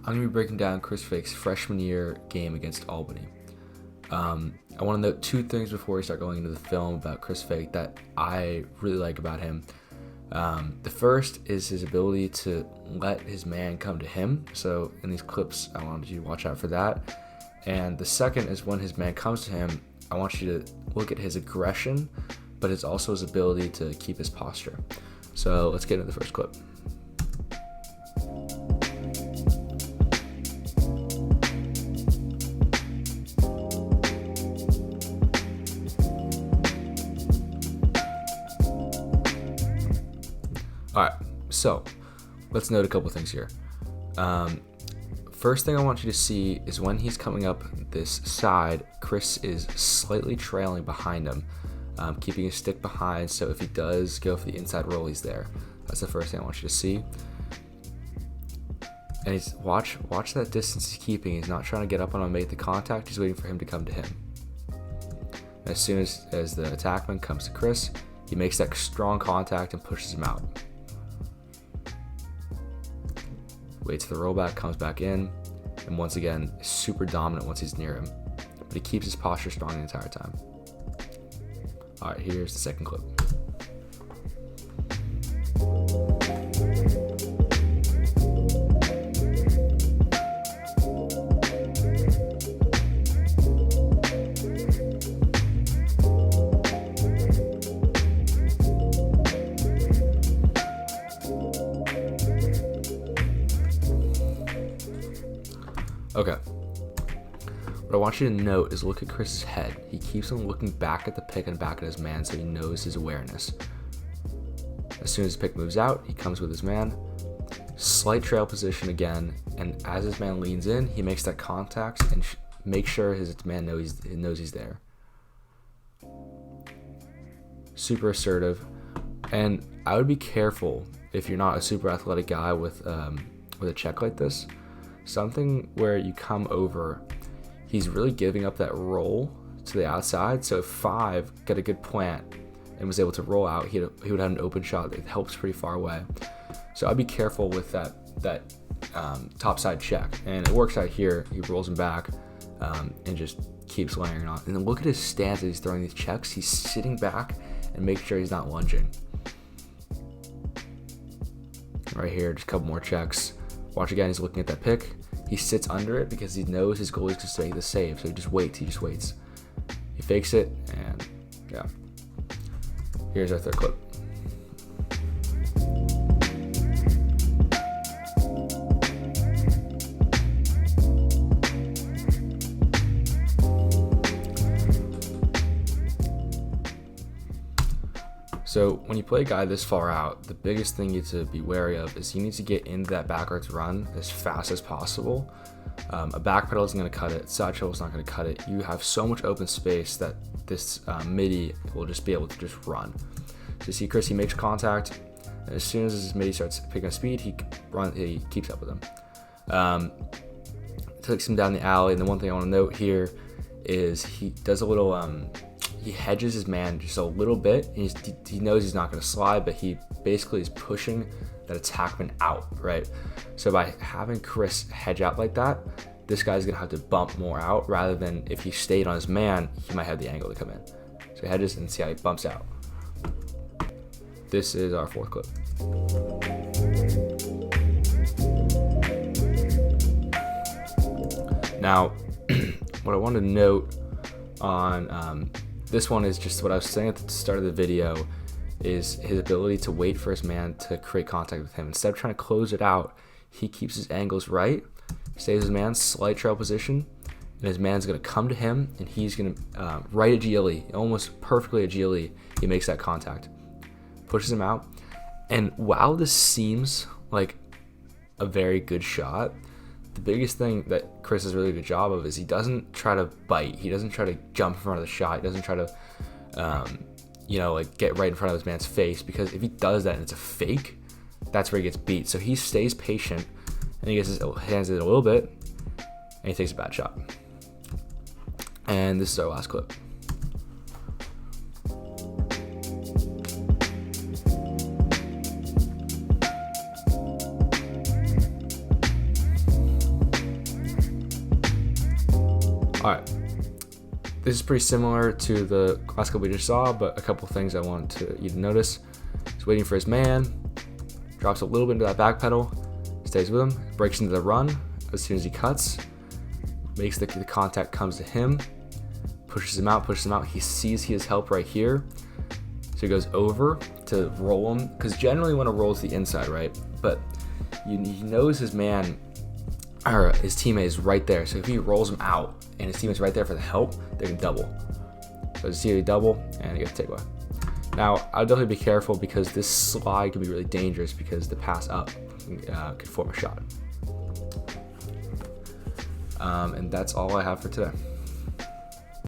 I'm going to be breaking down Chris Fake's freshman year game against Albany. I want to note two things before we start going into the film about Chris Fake that I really like about him. The first is his ability to let his man come to him. So in these clips, I wanted you to watch out for that. And the second is when his man comes to him, I want you to look at his aggression, but it's also his ability to keep his posture. So let's get into the first clip. All right, so let's note a couple things here. First thing I want you to see is when he's coming up this side, Chris is slightly trailing behind him, keeping his stick behind, so if he does go for the inside roll, he's there. That's the first thing I want you to see. And he's watch that distance he's keeping. He's not trying to get up on him and make the contact. He's waiting for him to come to him. As soon as the attackman comes to Chris, he makes that strong contact and pushes him out. Waits for the rollback, comes back in, and once again, is super dominant once he's near him. But he keeps his posture strong the entire time. Alright, here's the second clip. Okay. What I want you to note is look at Chris's head. He keeps on looking back at the pick and back at his man so he knows his awareness. As soon as the pick moves out, he comes with his man. Slight trail position again, and as his man leans in, he makes that contact and makes sure his man knows he's there. Super assertive. And I would be careful if you're not a super athletic guy with a check like this. Something where you come over, he's really giving up that roll to the outside. So if 5 got a good plant and was able to roll out, he would have an open shot that helps pretty far away. So I'd be careful with that top side check. And it works out here. He rolls him back and just keeps layering on. And then look at his stance as he's throwing these checks. He's sitting back and making sure he's not lunging. Right here, just a couple more checks. Watch again, he's looking at that pick. He sits under it because he knows his goalie is going to make the save. So he just waits. He fakes it, and yeah. Here's our third clip. So when you play a guy this far out, the biggest thing you need to be wary of is you need to get into that backwards run as fast as possible. A back pedal isn't going to cut it. Side shuttle is not going to cut it. You have so much open space that this midi will just be able to just run. So you see Chris, he makes contact, and as soon as his midi starts picking up speed, he keeps up with him. Takes him down the alley, and the one thing I want to note here is he does a little he hedges his man just a little bit. And he knows he's not going to slide, but he basically is pushing that attackman out, right? So by having Chris hedge out like that, this guy's going to have to bump more out rather than if he stayed on his man, he might have the angle to come in. So he hedges and see how he bumps out. This is our fourth clip. Now, what I want to note on this one is just what I was saying at the start of the video, is his ability to wait for his man to create contact with him. Instead of trying to close it out, he keeps his angles right, stays his man, slight trail position, and his man's going to come to him, and he's going to, right at GLE, almost perfectly at GLE, he makes that contact, pushes him out. And while this seems like a very good shot, the biggest thing that Chris does a really good job of is he doesn't try to bite. He doesn't try to jump in front of the shot. He doesn't try to, get right in front of his man's face, because if he does that and it's a fake, that's where he gets beat. So he stays patient, and he gets his hands in it a little bit, and he takes a bad shot. And this is our last clip. All right. This is pretty similar to the last couple we just saw, but a couple things I want you to notice. He's waiting for his man, drops a little bit into that back pedal, stays with him, breaks into the run as soon as he cuts, makes the contact comes to him, pushes him out. He sees he has help right here, so he goes over to roll him, because generally when a roll's the inside, right? But he knows his man, or his teammate is right there, so if he rolls him out and his teammate's right there for the help, they can double. So you see a double, and you get the takeaway. Now, I'll definitely be careful because this slide can be really dangerous because the pass up could form a shot. And that's all I have for today.